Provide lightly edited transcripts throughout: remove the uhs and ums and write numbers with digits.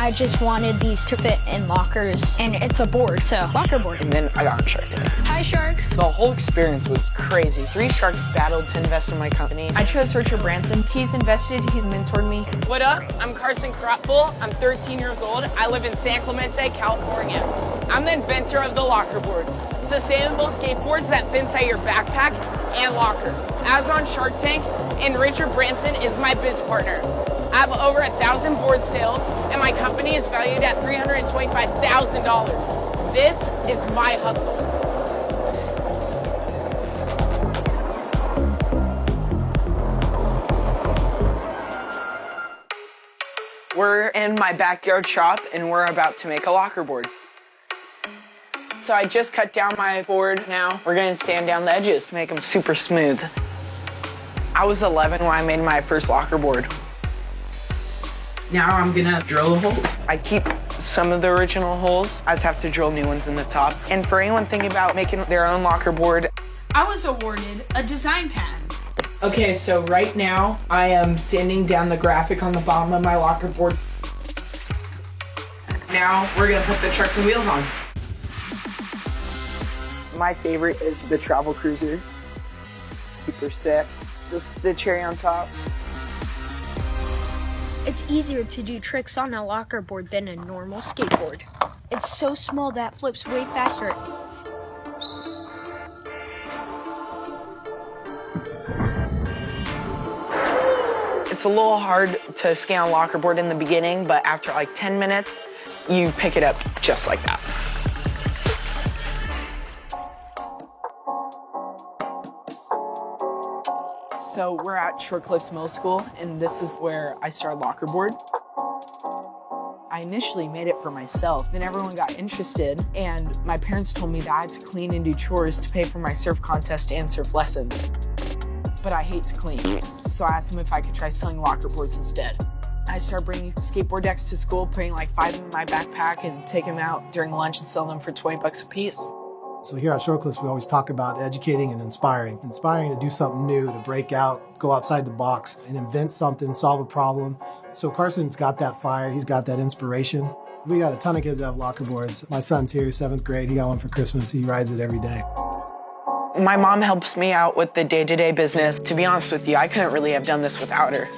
I just wanted these to fit in lockers, and it's a board, so locker board. And then I got on Shark Tank. Hi, Sharks. The whole experience was crazy. 3 sharks battled to invest in my company. I chose Richard Branson. He's invested, he's mentored me. What up? I'm Carson Kropfel. I'm 13 years old. I live in San Clemente, California. I'm the inventor of the locker board. Sustainable skateboards that fit inside your backpack and locker. As on Shark Tank, and Richard Branson is my biz partner. I have over 1,000 board sales, and my company is valued at $325,000. This is my hustle. We're in my backyard shop, and we're about to make a locker board. So I just cut down my board now. We're gonna sand down the edges to make them super smooth. I was 11 when I made my first locker board. Now I'm gonna drill the holes. I keep some of the original holes. I just have to drill new ones in the top. And for anyone thinking about making their own locker board, I was awarded a design patent. okay, so right now I am sanding down the graphic on the bottom of my locker board. Now we're gonna put the trucks and wheels on. My favorite is the travel cruiser. Super sick. This is the cherry on top. It's easier to do tricks on a locker board than a normal skateboard. It's so small that it flips way faster. It's a little hard to skate on a locker board in the beginning, but after like 10 minutes, you pick it up just like that. So we're at Short Cliffs Middle School, and this is where I started locker board. I initially made it for myself, then everyone got interested, and my parents told me that I had to clean and do chores to pay for my surf contest and surf lessons. But I hate to clean, so I asked them if I could try selling locker boards instead. I started bringing skateboard decks to school, putting like 5 in my backpack and taking them out during lunch and selling them for 20 bucks a piece. So here at Short Cliffs, we always talk about educating and inspiring. Inspiring to do something new, to break out, go outside the box, and invent something, solve a problem. So Carson's got that fire, he's got that inspiration. We got a ton of kids that have locker boards. My son's here, 7th grade, he got one for Christmas, he rides it every day. My mom helps me out with the day-to-day business. To be honest with you, I couldn't really have done this without her.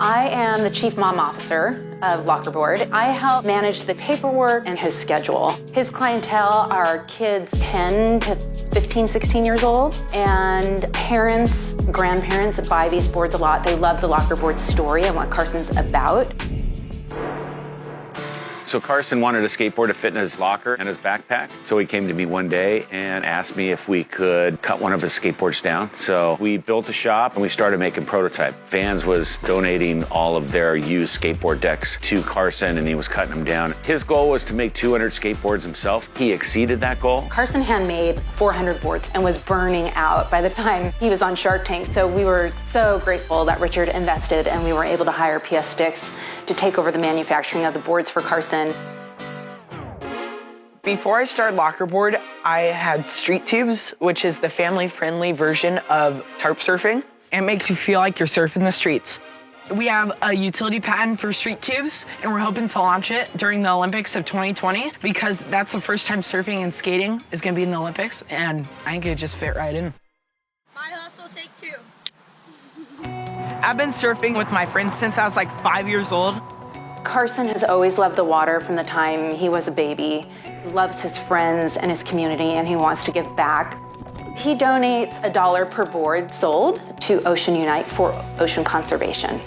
I am the chief mom officer of Lockerboard. I help manage the paperwork and his schedule. His clientele are kids 10 to 15, 16 years old, and parents, grandparents buy these boards a lot. They love the Lockerboard story and what Carson's about. So Carson wanted a skateboard to fit in his locker and his backpack. So he came to me one day and asked me if we could cut one of his skateboards down. So we built a shop and we started making prototype. Vans was donating all of their used skateboard decks to Carson, and he was cutting them down. His goal was to make 200 skateboards himself. He exceeded that goal. Carson handmade 400 boards and was burning out by the time he was on Shark Tank. So we were so grateful that Richard invested and we were able to hire PS Sticks to take over the manufacturing of the boards for Carson. Before I started Lockerboard, I had street tubes, which is the family-friendly version of tarp surfing. It makes you feel like you're surfing the streets. We have a utility patent for street tubes, and we're hoping to launch it during the Olympics of 2020 because that's the first time surfing and skating is going to be in the Olympics, and I think it would just fit right in. My hustle, take 2. I've been surfing with my friends since I was like 5 years old. Carson has always loved the water from the time he was a baby. He loves his friends and his community, and he wants to give back. He donates $1 per board sold to Ocean Unite for ocean conservation.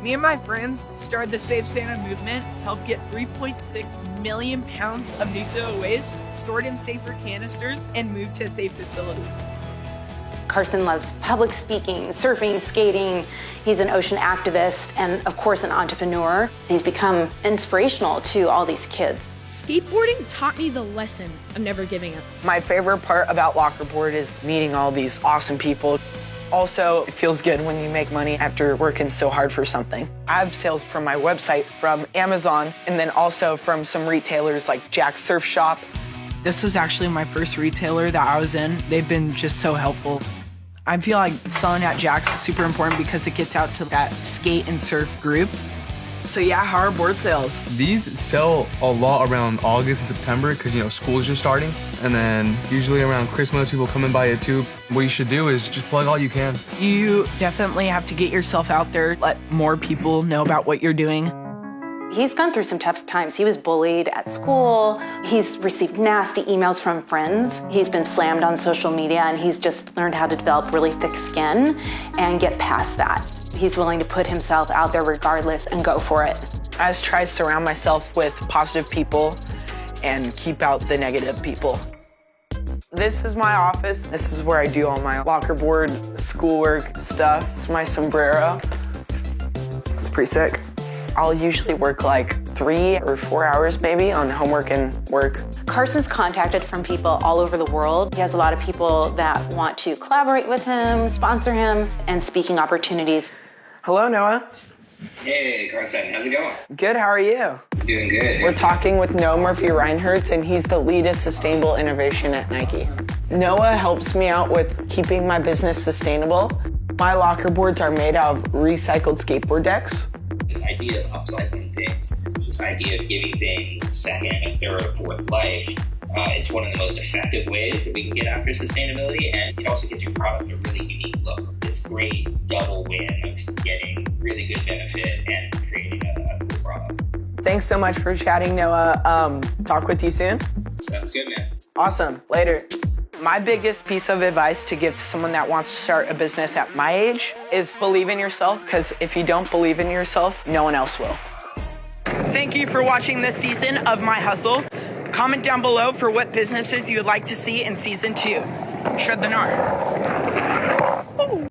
Me and my friends started the Save Santa movement to help get 3.6 million pounds of nuclear waste stored in safer canisters and moved to a safe facility. Carson loves public speaking, surfing, skating. He's an ocean activist and, of course, an entrepreneur. He's become inspirational to all these kids. Skateboarding taught me the lesson of never giving up. My favorite part about Lockerboard is meeting all these awesome people. Also, it feels good when you make money after working so hard for something. I have sales from my website, from Amazon, and then also from some retailers like Jack's Surf Shop. This was actually my first retailer that I was in. They've been just so helpful. I feel like selling at Jack's is super important because it gets out to that skate and surf group. So yeah, how are board sales? These sell a lot around August and September because, school's just starting. And then usually around Christmas, people come and buy it too. What you should do is just plug all you can. You definitely have to get yourself out there, let more people know about what you're doing. He's gone through some tough times. He was bullied at school. He's received nasty emails from friends. He's been slammed on social media, and he's just learned how to develop really thick skin and get past that. He's willing to put himself out there regardless and go for it. I just try to surround myself with positive people and keep out the negative people. This is my office. This is where I do all my locker board, schoolwork stuff. It's my sombrero. It's pretty sick. I'll usually work like 3 or 4 hours maybe on homework and work. Carson's contacted from people all over the world. He has a lot of people that want to collaborate with him, sponsor him, and speaking opportunities. Hello, Noah. Hey, Carson, how's it going? Good, how are you? Doing good. We're talking with Noah Murphy-Reinhardt, and he's the lead of sustainable innovation at Nike. Noah helps me out with keeping my business sustainable. My locker boards are made out of recycled skateboard decks. This idea of upcycling things, this idea of giving things a second, a third, a fourth life, it's one of the most effective ways that we can get after sustainability, and it also gives your product a really unique look. This great double win of getting really good benefit and creating a cool product. Thanks so much for chatting, Noah. Talk with you soon. Sounds good, man. Awesome. Later. My biggest piece of advice to give to someone that wants to start a business at my age is believe in yourself, because if you don't believe in yourself, no one else will. Thank you for watching this season of My Hustle. Comment down below for what businesses you would like to see in season 2. Shred the gnar.